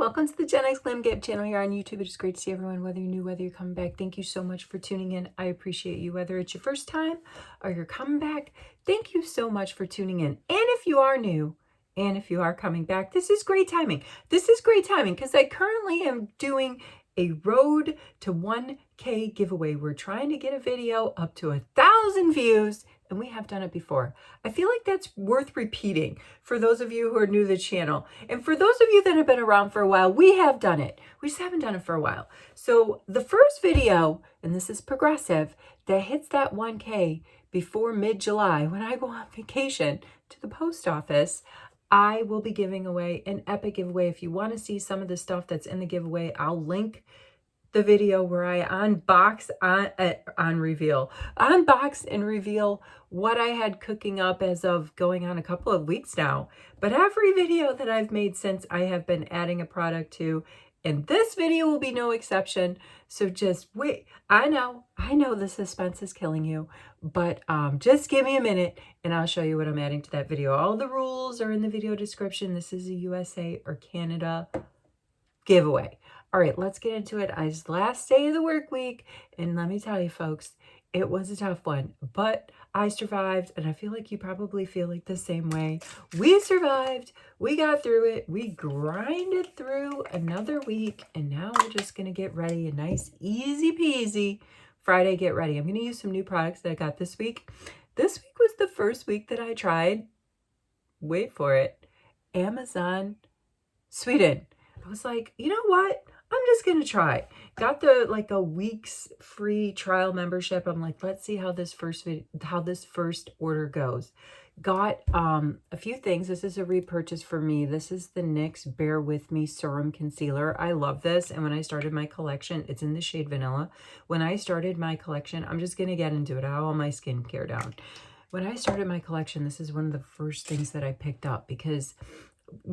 welcome to the Gen X Glam Gab channel here on YouTube. It is great to see everyone, whether you're new, whether you're coming back. Thank you so much for tuning in. I appreciate you, whether it's your first time or you're coming back. Thank you so much for tuning in. And if you are new, and if you are coming back, this is great timing. This is great timing because I currently am doing a road to 1K giveaway. We're trying to get a video up to 1,000 views, and we have done it before. I feel like that's worth repeating for those of you who are new to the channel. And for those of you that have been around for a while, we have done it. We just haven't done it for a while. So the first video, and this is progressive, that hits that 1K before mid-July, when I go on vacation to the post office, I will be giving away an epic giveaway. If you want to see some of the stuff that's in the giveaway, I'll link the video where I unbox and reveal what I had cooking up as of going on a couple of weeks now. But every video that I've made since, I have been adding a product to, and this video will be no exception. So just wait. I know the suspense is killing you, but just give me a minute and I'll show you what I'm adding to that video. All the rules are in the video description. This is a USA or Canada giveaway. All right, let's get into it. It's last day of the work week, and let me tell you, folks, it was a tough one, but I survived, and I feel like you probably feel like the same way. We survived. We got through it. We grinded through another week, and now we're just going to get ready. A nice, easy peasy Friday get ready. I'm going to use some new products that I got this week. This week was the first week that I tried, wait for it, Amazon Sweden. I was like, you know what? I'm just going to try. Got the a week's free trial membership. I'm like, let's see how this first order goes. Got a few things. This is a repurchase for me. This is the NYX Bear With Me Serum Concealer. I love this. And when I started my collection, it's in the shade Vanilla. When I started my collection, I'm just going to get into it. I have all my skincare down. When I started my collection, this is one of the first things that I picked up because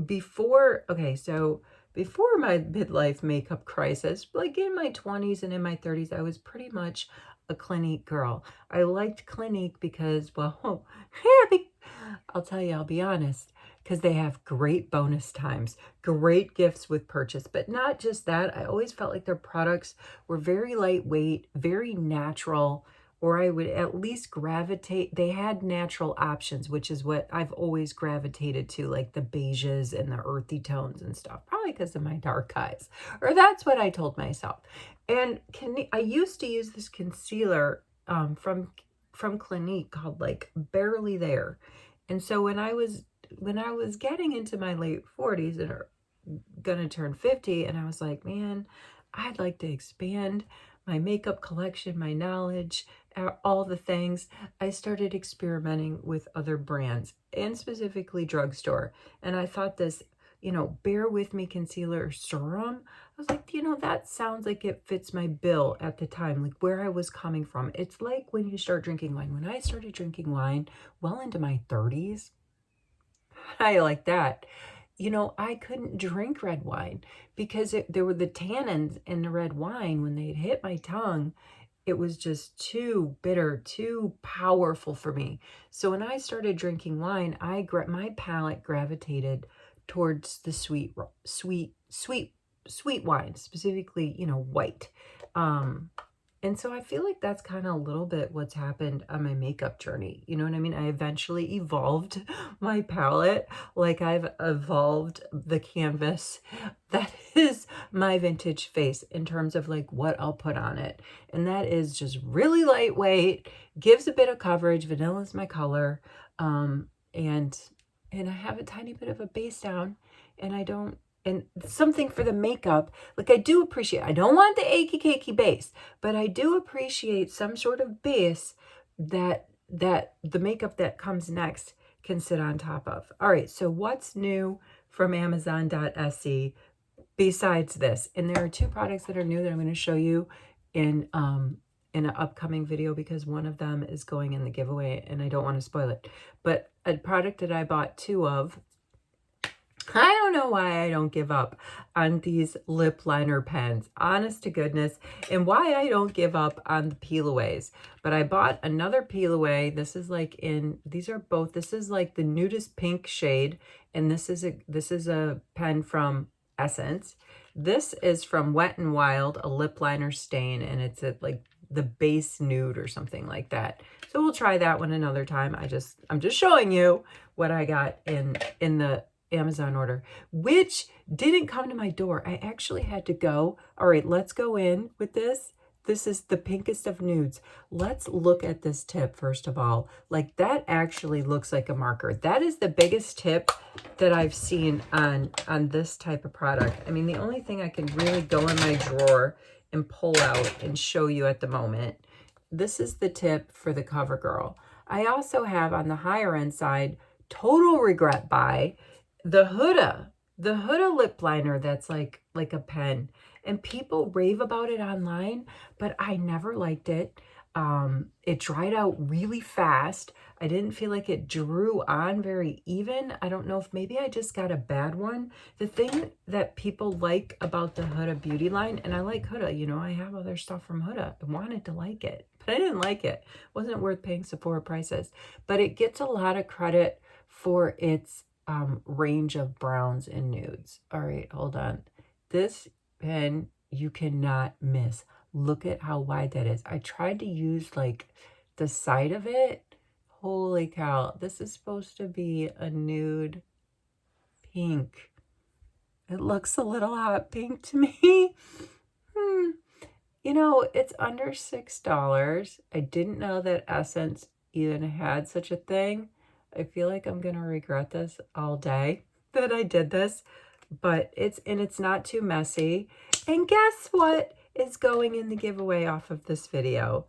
before my midlife makeup crisis, like in my 20s and in my 30s, I was pretty much a Clinique girl. I liked Clinique because, well, I'll tell you, I'll be honest, because they have great bonus times, great gifts with purchase. But not just that, I always felt like their products were very lightweight, very natural, or I would at least gravitate. They had natural options, which is what I've always gravitated to, like the beiges and the earthy tones and stuff, probably because of my dark eyes, or that's what I told myself. And I used to use this concealer from Clinique called like Barely There. And so when I was getting into my late 40s and are gonna turn 50, and I was like, man, I'd like to expand my makeup collection, my knowledge, all the things. I started experimenting with other brands and specifically drugstore. And I thought this, Bear With Me Concealer Serum, I was like, that sounds like it fits my bill at the time, like where I was coming from. It's like when you start drinking wine. When I started drinking wine well into my 30s, I like that. I couldn't drink red wine because there were the tannins in the red wine. When they hit my tongue, it was just too bitter, too powerful for me. So when I started drinking wine, my palate gravitated towards the sweet wine, specifically, white. And so I feel like that's kind of a little bit what's happened on my makeup journey. You know what I mean? I eventually evolved my palette, like I've evolved the canvas that is my vintage face in terms of like what I'll put on it. And that is just really lightweight, gives a bit of coverage. Vanilla is my color. And I have a tiny bit of a base down, and something for the makeup. Like I do appreciate, I don't want the achy cakey base, but I do appreciate some sort of base that the makeup that comes next can sit on top of. All right, so what's new from Amazon.se besides this? And there are two products that are new that I'm going to show you in an upcoming video because one of them is going in the giveaway and I don't want to spoil it. But a product that I bought two of, I don't know why I don't give up on these lip liner pens, honest to goodness, and why I don't give up on the peel-aways. But I bought another peel-away. This is like this is like the nudist pink shade, and this is a pen from Essence. This is from Wet n Wild, a lip liner stain, and it's like the base nude or something like that. So we'll try that one another time. I'm just showing you what I got in the Amazon order, which didn't come to my door. I actually had to go. All right, let's go in with this. This is the pinkest of nudes. Let's look at this tip first of all. Like, that actually looks like a marker. That is the biggest tip that I've seen on this type of product. I mean, the only thing I can really go in my drawer and pull out and show you at the moment. This is the tip for the CoverGirl. I also have on the higher end side, total regret buy, the Huda lip liner that's like a pen. And people rave about it online, but I never liked it. It dried out really fast. I didn't feel like it drew on very even. I don't know if maybe I just got a bad one. The thing that people like about the Huda beauty line, and I like Huda, you know, I have other stuff from Huda. I wanted to like it, but I didn't like it. It wasn't worth paying Sephora prices. But it gets a lot of credit for its range of browns and nudes. All right, hold on. This pen you cannot miss. Look at how wide that is. I tried to use like the side of it. Holy cow. This is supposed to be a nude pink. It looks a little hot pink to me. You know, it's under $6. I didn't know that Essence even had such a thing. I feel like I'm going to regret this all day that I did this. But it's not too messy. And guess what is going in the giveaway off of this video?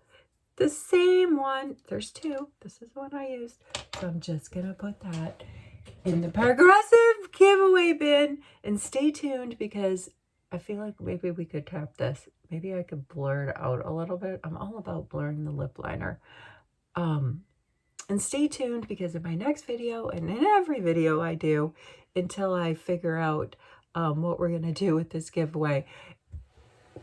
The same one. There's two. This is the one I used. So I'm just going to put that in the progressive giveaway bin. And stay tuned because I feel like maybe we could tap this. Maybe I could blur it out a little bit. I'm all about blurring the lip liner. And stay tuned because in my next video and in every video I do until I figure out what we're going to do with this giveaway,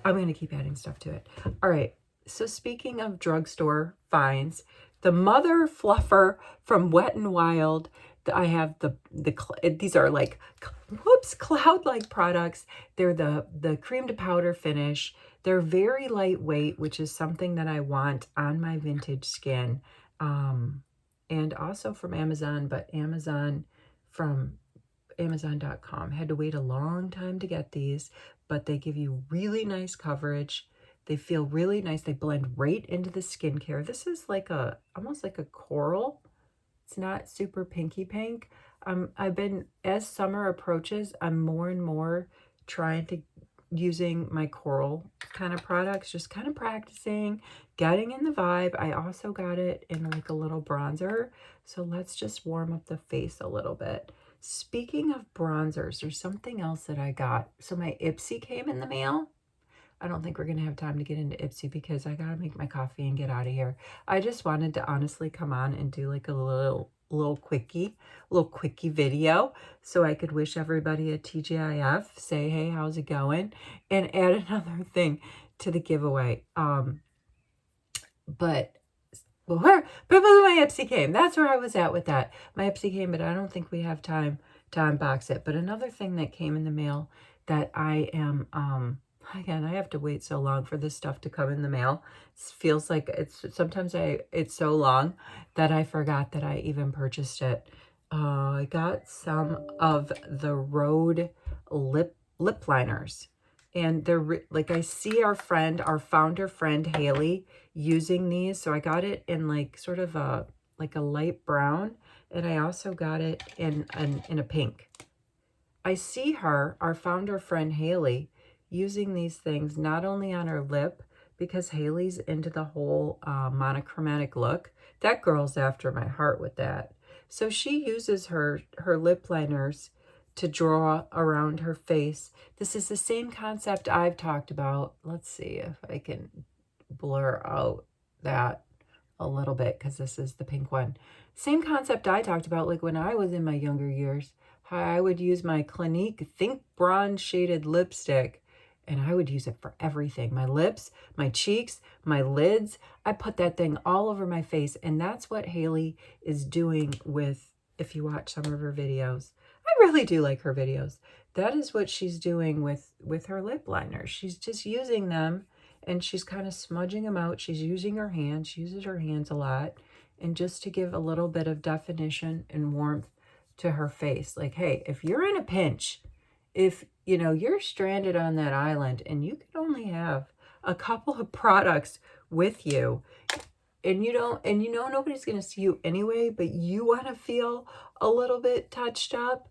I'm going to keep adding stuff to it. All right. So speaking of drugstore finds, the Mother Fluffer from Wet n Wild, I have these are like, whoops, cloud-like products. They're the cream to powder finish. They're very lightweight, which is something that I want on my vintage skin. And also from Amazon, but from Amazon.com. Had to wait a long time to get these, but they give you really nice coverage. They feel really nice. They blend right into the skincare. This is like almost like a coral. It's not super pinky pink. I've been, as summer approaches, I'm more and more trying to using my coral kind of products, just kind of practicing, getting in the vibe. I also got it in like a little bronzer. So let's just warm up the face a little bit. Speaking of bronzers, there's something else that I got. So my Ipsy came in the mail. I don't think we're going to have time to get into Ipsy because I got to make my coffee and get out of here. I just wanted to honestly come on and do like a little quickie video so I could wish everybody a TGIF, say, hey, how's it going? And add another thing to the giveaway. But my Ipsy came. That's where I was at with that. My Ipsy came, but I don't think we have time to unbox it. But another thing that came in the mail that I am, again, I have to wait so long for this stuff to come in the mail. It feels like sometimes it's so long that I forgot that I even purchased it. I got some of the Rhode lip liners. And they're like, I see our founder friend, Haley, using these. So I got it in like sort of a light brown. And I also got it in a pink. I see our founder friend, Haley, using these things not only on her lip, because Haley's into the whole monochromatic look. That girl's after my heart with that. So she uses her lip liners to draw around her face. This is the same concept I've talked about. Let's see if I can blur out that a little bit because this is the pink one. Same concept I talked about like when I was in my younger years. How I would use my Clinique Think Bronze Shaded Lipstick and I would use it for everything. My lips, my cheeks, my lids. I put that thing all over my face. And that's what Haley is doing with, if you watch some of her videos. I really do like her videos. that is what she's doing with her lip liner. She's just using them, and she's kind of smudging them out. She's using her hands. She uses her hands a lot, and just to give a little bit of definition and warmth to her face. Like, hey, if you're in a pinch, if, you know, you're stranded on that island and you can only have a couple of products with you, and you don't, and you know nobody's going to see you anyway, but you want to feel a little bit touched up,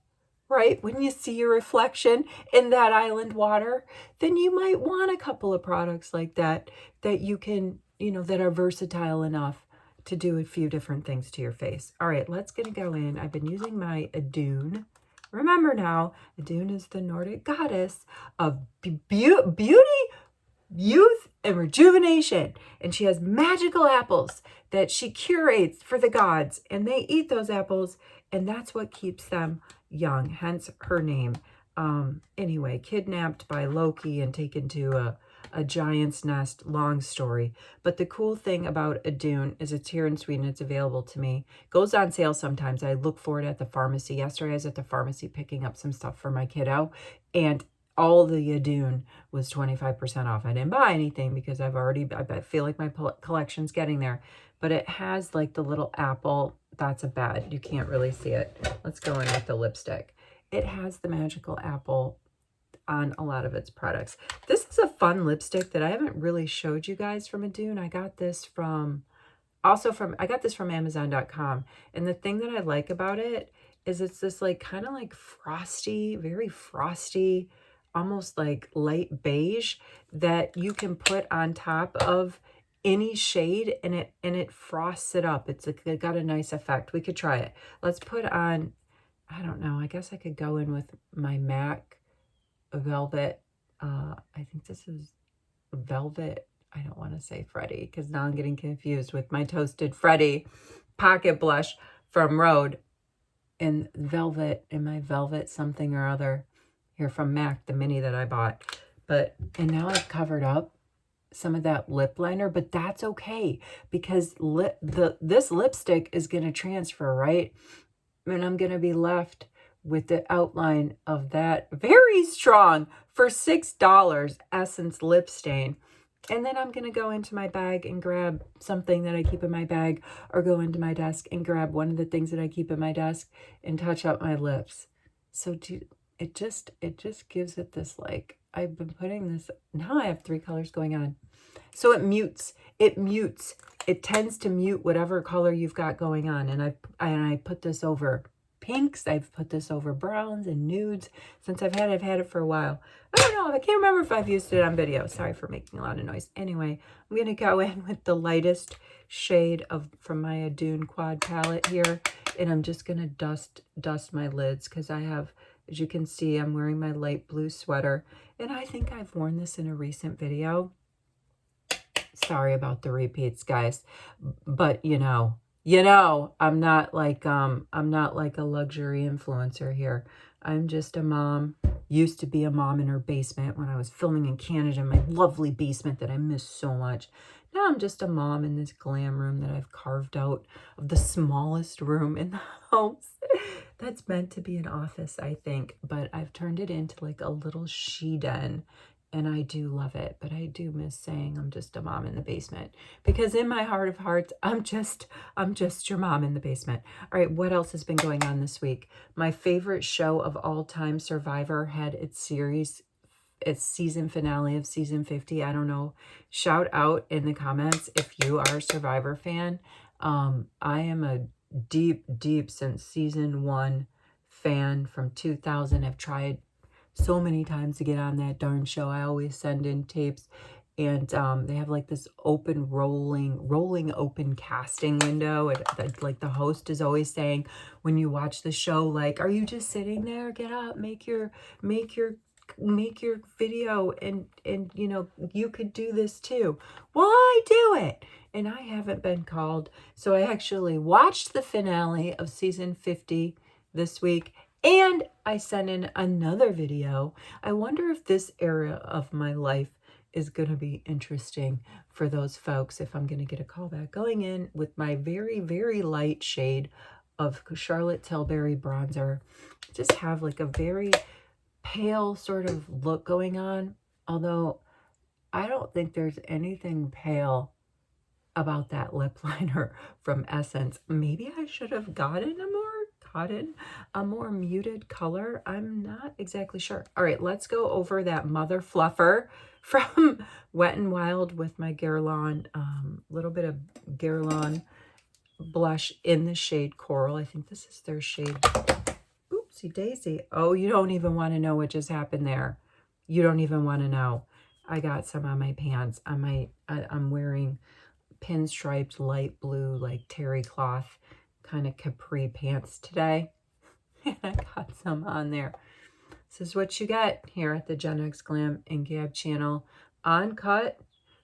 right? When you see your reflection in that island water, then you might want a couple of products like that, that you can, you know, that are versatile enough to do a few different things to your face. All right, let's get to go in. I've been using my Adune. Remember now, Adune is the Nordic goddess of beauty, youth, and rejuvenation. And she has magical apples that she curates for the gods. And they eat those apples, and that's what keeps them young. Hence her name. Anyway, kidnapped by Loki and taken to a giant's nest. Long story. But the cool thing about Adune is it's here in Sweden. It's available to me. Goes on sale sometimes. I look for it at the pharmacy. Yesterday I was at the pharmacy picking up some stuff for my kiddo, and all the Adune was 25% off. I didn't buy anything because I feel like my collection's getting there. But it has like the little apple. That's a bad. You can't really see it. Let's go in with the lipstick. It has the magical apple on a lot of its products. This is a fun lipstick that I haven't really showed you guys from Adune. I got this from Amazon.com. And the thing that I like about it is it's this like kind of like frosty, very frosty, almost like light beige that you can put on top of any shade, and it frosts it up. It got a nice effect. We could try it. Let's put on, I don't know, I guess I could go in with my MAC Velvet. I think this is Velvet. I don't want to say Freddy because now I'm getting confused with my Toasted Freddy pocket blush from Rhode, and Velvet, and my Velvet something or other here from MAC, the mini that I bought. And now I've covered up some of that lip liner, but that's okay because this lipstick is going to transfer, right? And I'm going to be left with the outline of that very strong for $6 Essence lip stain. And then I'm going to go into my bag and grab something that I keep in my bag, or go into my desk and grab one of the things that I keep in my desk and touch up my lips. So it just gives it this, like, I've been putting this, now I have 3 colors going on. So it mutes. It tends to mute whatever color you've got going on. And I put this over pinks. I've put this over browns and nudes. Since I've had it for a while. I don't know. I can't remember if I've used it on video. Sorry for making a lot of noise. Anyway, I'm going to go in with the lightest shade from my Adune Quad palette here. And I'm just going to dust my lids because I have, as you can see, I'm wearing my light blue sweater. And I think I've worn this in a recent video. Sorry about the repeats, guys. But you know, I'm not like a luxury influencer here. I'm just a mom. Used to be a mom in her basement when I was filming in Canada, my lovely basement that I miss so much. Now I'm just a mom in this glam room that I've carved out of the smallest room in the house. That's meant to be an office, I think, but I've turned it into like a little she den. And I do love it, but I do miss saying I'm just a mom in the basement, because in my heart of hearts, I'm just your mom in the basement. All right, what else has been going on this week? My favorite show of all time, Survivor, had its season finale of season 50. I don't know. Shout out in the comments if you are a Survivor fan. I am a deep since season 1 fan from 2000. I've tried so many times to get on that darn show. I always send in tapes, and they have like this open rolling open casting window. And like the host is always saying, when you watch the show, like, are you just sitting there? Get up, make your video, and you know, you could do this too. Well, I do it, and I haven't been called. So I actually watched the finale of season 50 this week, and I sent in another video. I wonder if this era of my life is going to be interesting for those folks, if I'm going to get a call back. Going in with my very, very light shade of Charlotte Tilbury bronzer. Just have like a very pale sort of look going on, although I don't think there's anything pale about that lip liner from Essence. Maybe I should have gotten a more muted color. I'm not exactly sure. All right, let's go over that Mother Fluffer from Wet n Wild with my Guerlain, little bit of Guerlain blush in the shade Coral. I think this is their shade. Oopsie daisy. Oh, you don't even want to know what just happened there. You don't even want to know. I got some on my pants. I'm wearing pinstriped light blue, like terry cloth kind of capri pants today. And I got some on there. This is what you get here at the Gen X Glam Gab channel. Uncut.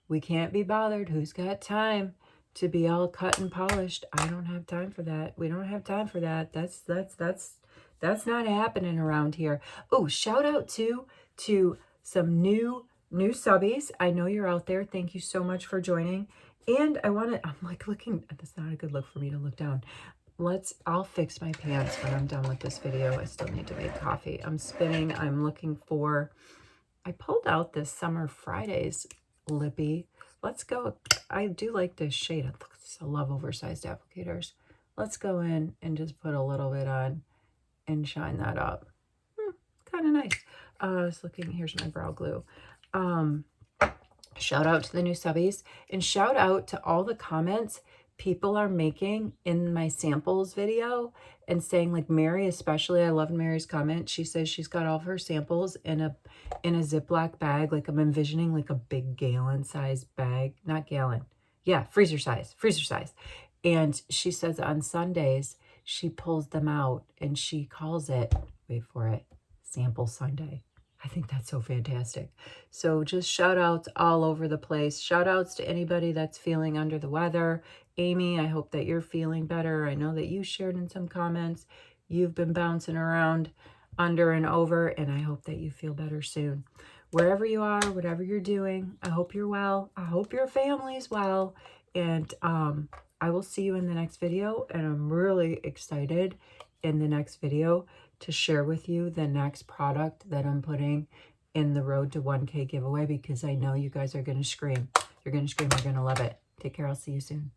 We can't be bothered. Who's got time to be all cut and polished? I don't have time for that. We don't have time for that. That's not happening around here. Oh, shout out to some new subbies. I know you're out there. Thank you so much for joining. And I'm like looking, that's not a good look for me to look down. I'll fix my pants when I'm done with this video. I still need to make coffee. I'm spinning. I'm looking for, I pulled out this Summer Fridays lippy. Let's go. I do like this shade. I love oversized applicators. Let's go in and just put a little bit on and shine that up. Kind of nice. I was looking, here's my brow glue. Shout out to the new subbies, and shout out to all the comments people are making in my samples video and saying, like Mary especially, I love Mary's comment. She says she's got all of her samples in a Ziploc bag. Like I'm envisioning like a big gallon size bag, not gallon. Yeah, freezer size. And she says on Sundays, she pulls them out and she calls it, wait for it, Sample Sunday. I think that's so fantastic. So just shout outs all over the place. Shout outs to anybody that's feeling under the weather. Amy, I hope that you're feeling better. I know that you shared in some comments. You've been bouncing around under and over, and I hope that you feel better soon. Wherever you are, whatever you're doing, I hope you're well. I hope your family's well. And I will see you in the next video. And I'm really excited in the next video to share with you the next product that I'm putting in the Road to 1K giveaway, because I know you guys are going to scream. You're going to scream. You're going to love it. Take care. I'll see you soon.